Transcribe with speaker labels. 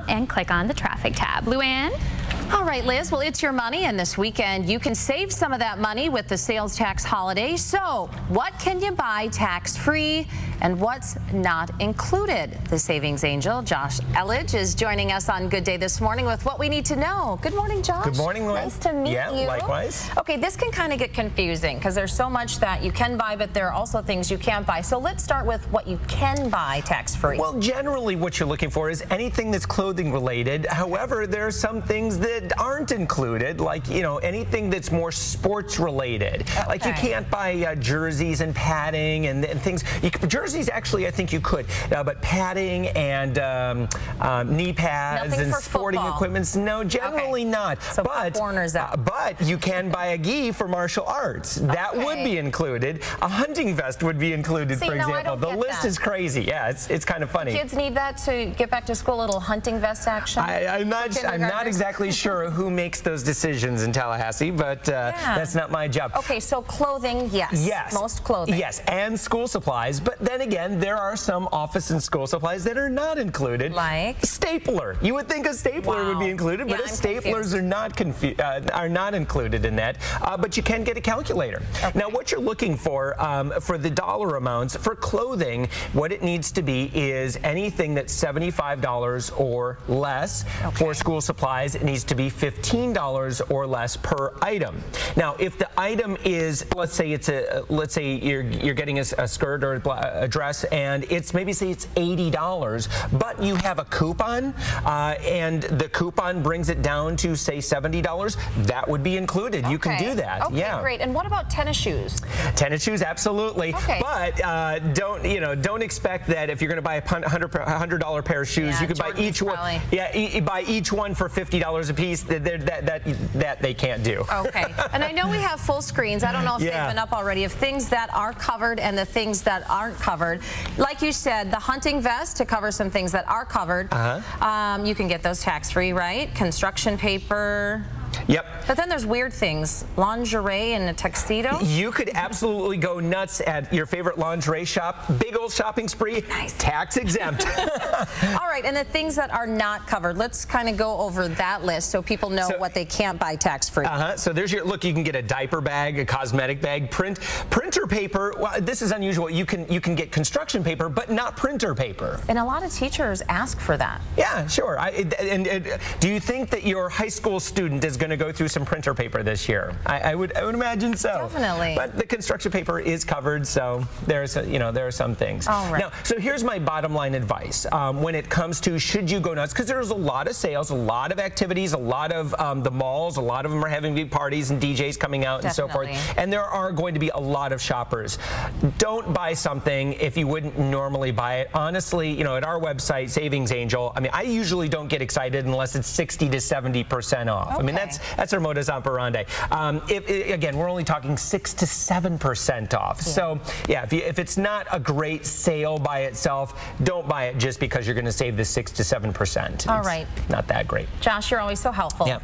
Speaker 1: and click on the traffic tab. Luann?
Speaker 2: All right, Liz, well, it's your money, and this weekend you can save some of that money with the sales tax holiday. So what can you buy tax-free and what's not included? The Savings Angel, Josh Elledge, is joining us on Good Day this morning with what we need to know. Good morning, Josh.
Speaker 3: Good morning, Luann.
Speaker 2: Nice to meet you.
Speaker 3: Yeah, likewise.
Speaker 2: Okay, this can kind of get confusing because there's so much that you can buy, but there are also things you can't buy. So let's start with what you can buy tax-free.
Speaker 3: Well, generally what you're looking for is anything that's clothing related. However, there are some things that aren't included, like, you know, anything that's more sports related. Okay. Like you can't buy jerseys and padding and things. Jerseys, actually, I think you could, but padding and knee pads
Speaker 2: Nothing
Speaker 3: and
Speaker 2: for
Speaker 3: sporting
Speaker 2: football.
Speaker 3: equipments, no, generally not.
Speaker 2: So
Speaker 3: but you can buy a gi for martial arts. That would be included. A hunting vest would be included, for example. The list is crazy. Yeah, it's kind of funny.
Speaker 2: Kids need that to get back to school, a little hunting vest action?
Speaker 3: I'm not exactly sure who makes those decisions in Tallahassee, but that's not my job.
Speaker 2: Okay, so clothing, yes.
Speaker 3: Yes.
Speaker 2: Most clothing.
Speaker 3: Yes, and school supplies. But then again, there are some office and school supplies that are not included.
Speaker 2: Like?
Speaker 3: Stapler. You would think a stapler would be included, but staplers are not included in that. But you can get a calculator. Okay. Now, what you're looking for the dollar amounts for clothing, what it needs to be is anything that's $75 or less. For school supplies, it needs to be $15 or less per item. Now, if the item is, let's say you're getting a skirt or a dress, and maybe say it's $80, but you have a coupon, and the coupon brings it down to say $70, that would be included. You can do that.
Speaker 2: Okay, great. And what about tennis shoes?
Speaker 3: Tennis shoes, absolutely. But don't expect that if you're going to buy a $100 pair of shoes, you could buy each one. Yeah, buy each one for $50 a piece. That they can't do.
Speaker 2: Okay. And I know we have full screens. I don't know if they've been up already, of things that are covered and the things that aren't covered. Like you said, the hunting vest to cover some things that are covered. You can get those tax-free, right? Construction paper.
Speaker 3: Yep.
Speaker 2: But then there's weird things. Lingerie and a tuxedo.
Speaker 3: You could absolutely go nuts at your favorite lingerie shop. Big old shopping spree.
Speaker 2: Nice.
Speaker 3: Tax exempt.
Speaker 2: All right, and the things that are not covered. Let's kind of go over that list so people know what they can't buy tax-free.
Speaker 3: So there's your look. You can get a diaper bag, a cosmetic bag, printer paper. Well, this is unusual. You can get construction paper, but not printer paper.
Speaker 2: And a lot of teachers ask for that.
Speaker 3: Yeah, sure. Do you think that your high school student is going to go through some printer paper this year? I would imagine so.
Speaker 2: Definitely.
Speaker 3: But the construction paper is covered, so there are some things.
Speaker 2: All right.
Speaker 3: Now, so here's my bottom line advice when it comes to should you go nuts, because there's a lot of sales, a lot of activities, a lot of the malls, a lot of them are having big parties and DJs coming out and so forth, and there are going to be a lot of shoppers. Don't buy something if you wouldn't normally buy it. Honestly, at our website, SavingsAngel, I mean, I usually don't get excited unless it's 60 to 70% off. I mean, that's our modus operandi. Again, we're only talking 6 to 7% off. So yeah, if it's not a great sale by itself, don't buy it just because you're going to save the 6 to 7%.
Speaker 2: All right.
Speaker 3: Not that great.
Speaker 2: Josh, you're always so helpful.
Speaker 3: Yeah.